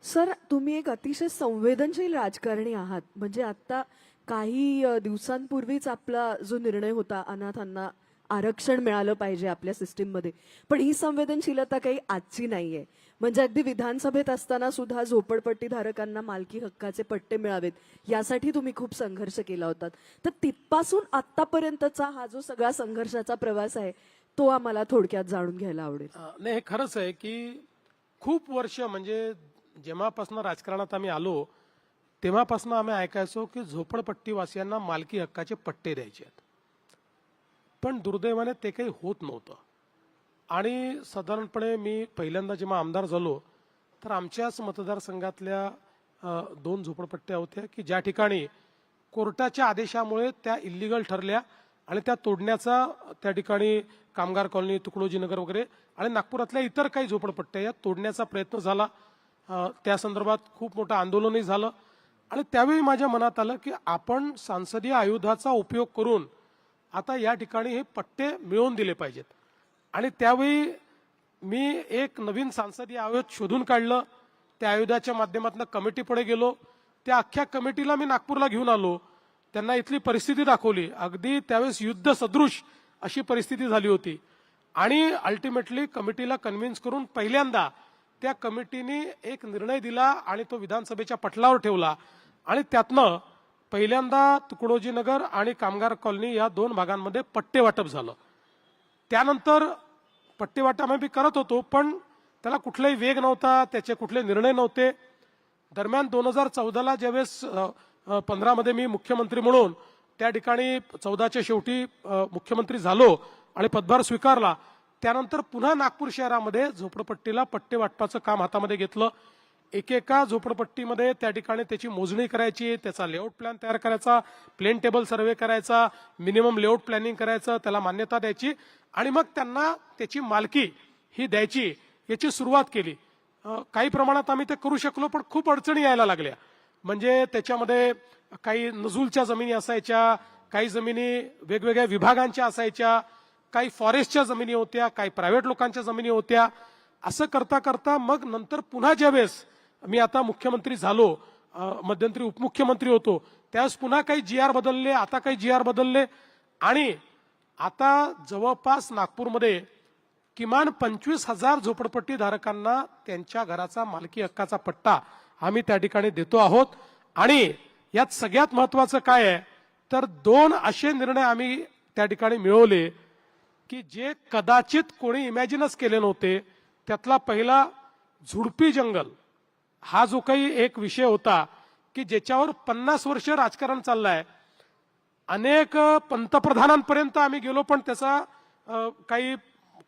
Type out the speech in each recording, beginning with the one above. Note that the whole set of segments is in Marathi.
सर, तुम्ही एक अतिशय संवेदनशील राजकारणी आहात. म्हणजे आता काही दिवसांपूर्वीच आपला जो निर्णय होता, अनाथांना आरक्षण मिळालं पाहिजे आपल्या सिस्टीममध्ये, पण ही संवेदनशीलता काही आजची नाहीये. म्हणजे अगदी विधानसभेत असताना सुद्धा झोपडपट्टीधारकांना मालकी हक्काचे पट्टे मिळावेत यासाठी तुम्ही खूप संघर्ष केला होता. तर तिथपासून आतापर्यंतचा हा जो सगळा संघर्षाचा प्रवास आहे तो आम्हाला थोडक्यात जाणून घ्यायला आवडेल. नाही, हे खरंच आहे की खूप वर्ष म्हणजे जेव्हापासून राजकारणात आम्ही आलो तेव्हापासून आम्ही ऐकायचो की झोपडपट्टीवासियांना मालकी हक्काचे पट्टे द्यायचे आहेत, पण दुर्दैवाने ते काही होत नव्हतं. आणि साधारणपणे मी पहिल्यांदा जेव्हा आमदार झालो तर आमच्याच मतदारसंघातल्या 2 झोपडपट्ट्या होत्या की ज्या ठिकाणी कोर्टाच्या आदेशामुळे त्या इल्लीगल ठरल्या आणि त्या तोडण्याचा त्या ठिकाणी कामगार कॉलनी, तुकडोजीनगर वगैरे आणि नागपुरातल्या इतर काही झोपडपट्ट्या या तोडण्याचा प्रयत्न झाला. त्या संदर्भात खूप मोठं आंदोलनही झालं आणि त्यावेळी माझ्या मनात आलं की आपण संसदीय आयुधाचा उपयोग करून आता या ठिकाणी हे पट्टे मिळवून दिले पाहिजेत. आणि त्यावेळी मी एक नवीन संसदीय आयोग शोधून काढलं. त्या आयुधाच्या माध्यमातून कमिटीपुढे गेलो. त्या अख्ख्या कमिटीला मी नागपूरला घेऊन आलो. त्यांना इथली परिस्थिती दाखवली. अगदी त्यावेळेस युद्ध सदृश अशी परिस्थिती झाली होती आणि अल्टिमेटली कमिटीला कन्व्हिन्स करून पहिल्यांदा त्या कमिटीने एक निर्णय दिला आणि तो विधानसभेच्या पटलावर ठेवला आणि त्यातनं पहिल्यांदा तुकडोजीनगर आणि कामगार कॉलनी या 2 भागांमध्ये पट्टे वाटप झालं. त्यानंतर पट्टे वाटप आम्ही करत होतो, पण त्याला कुठलाही वेग नव्हता, त्याचे कुठले निर्णय नव्हते. दरम्यान 2014ला ज्यावेळेस 15मध्ये मी मुख्यमंत्री म्हणून त्या ठिकाणी 14च्या शेवटी मुख्यमंत्री झालो आणि पदभार स्वीकारला, त्यानंतर पुन्हा नागपूर शहरामध्ये झोपडपट्टीला पट्टे वाटपाचं काम हातामध्ये घेतलं. एकेका झोपडपट्टीमध्ये त्या ठिकाणी त्याची मोजणी करायची, त्याचा लेआउट प्लॅन तयार करायचा, प्लेन टेबल सर्वे करायचा, मिनिमम लेआउट प्लॅनिंग करायचं, त्याला मान्यता द्यायची आणि मग त्यांना त्याची मालकी ही द्यायची याची सुरुवात केली. काही प्रमाणात आम्ही ते करू शकलो, पण खूप अडचणी यायला लागल्या. म्हणजे त्याच्यामध्ये काही नजूलच्या जमिनी असायच्या, काही जमिनी वेगवेगळ्या विभागांच्या असायच्या, काही फॉरेस्टच्या जमिनी होत्या, काही प्रायव्हेट लोकांच्या जमिनी होत्या. असं करता करता मग नंतर पुन्हा ज्यावेळेस मी आता मुख्यमंत्री झालो, मध्यंतरी उपमुख्यमंत्री होतो, त्यावेळेस पुन्हा काही GR बदलले, आता काही GR बदलले आणि आता जवळपास नागपूरमध्ये किमान 25,000 झोपडपट्टी धारकांना त्यांच्या घराचा मालकी हक्काचा पट्टा आम्ही त्या ठिकाणी देतो आहोत. आणि यात सगळ्यात महत्वाचं काय आहे तर 2 असे निर्णय आम्ही त्या ठिकाणी मिळवले की जे कदाचित कोणी इमॅजिनच केले नव्हते. त्यातला पहिला झुडपी जंगल हा जो काही एक विषय होता की ज्याच्यावर 50 वर्ष राजकारण चाललंय, अनेक पंतप्रधानांपर्यंत आम्ही गेलो, पण त्याचा काही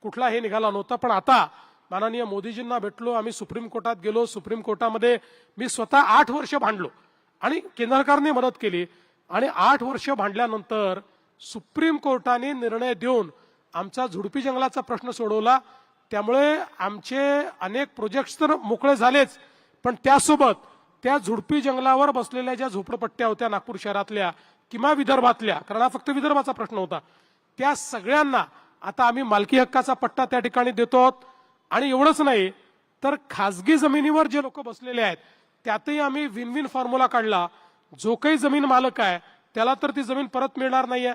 कुठला हे निघाला नव्हता. पण आता माननीय मोदीजींना भेटलो, आम्ही सुप्रीम कोर्टात गेलो. सुप्रीम कोर्टामध्ये मी स्वतः 8 वर्ष भांडलो आणि केंद्र सरकारने मदत केली आणि 8 वर्ष भांडल्यानंतर सुप्रीम कोर्टाने निर्णय देऊन आमचा झुडपी जंगलाचा प्रश्न सोडवला. त्यामुळे आमचे अनेक प्रोजेक्ट्स तर मोकळे झालेच, पण त्यासोबत त्या झुडपी जंगलावर बसलेल्या ज्या झोपडपट्ट्या होत्या नागपूर शहरातल्या किंवा विदर्भातल्या, कारण हा फक्त विदर्भाचा प्रश्न होता, त्या सगळ्यांना आता आम्ही मालकी हक्काचा पट्टा त्या ठिकाणी देतो आहोत. आणि एवढंच नाही तर खासगी जमिनीवर जे लोक बसलेले आहेत त्यातही आम्ही विन विन फॉर्म्युला काढला. जो काही जमीन मालक आहे त्याला तर ती जमीन परत मिळणार नाहीये.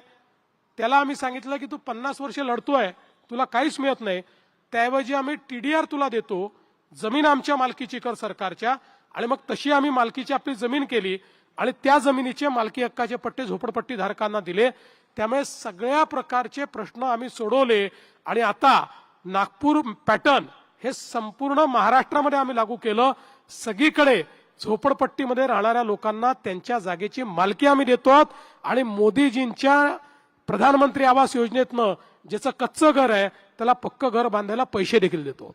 त्याला आम्ही सांगितलं की तू 50 वर्ष लढतोय, तुला काहीच मिळत नाही, त्याऐवजी आम्ही TDR तुला देतो, जमीन आमच्या मालकीची कर सरकारच्या. आणि मग तशी आम्ही मालकीची आपली जमीन केली आणि त्या जमिनीचे मालकी हक्काचे पट्टे झोपडपट्टी धारकांना दिले. त्यामुळे सगळ्या प्रकारचे प्रश्न आम्ही सोडवले आणि आता नागपूर पॅटर्न हे संपूर्ण महाराष्ट्रामध्ये आम्ही लागू केलं. सगळीकडे झोपडपट्टीमध्ये राहणाऱ्या लोकांना त्यांच्या जागेची मालकी आम्ही देतो आहोत आणि मोदीजींच्या प्रधानमंत्री आवास योजनेतनं ज्याचं कच्चं घर आहे त्याला पक्कं घर बांधायला पैसे देखील देतो.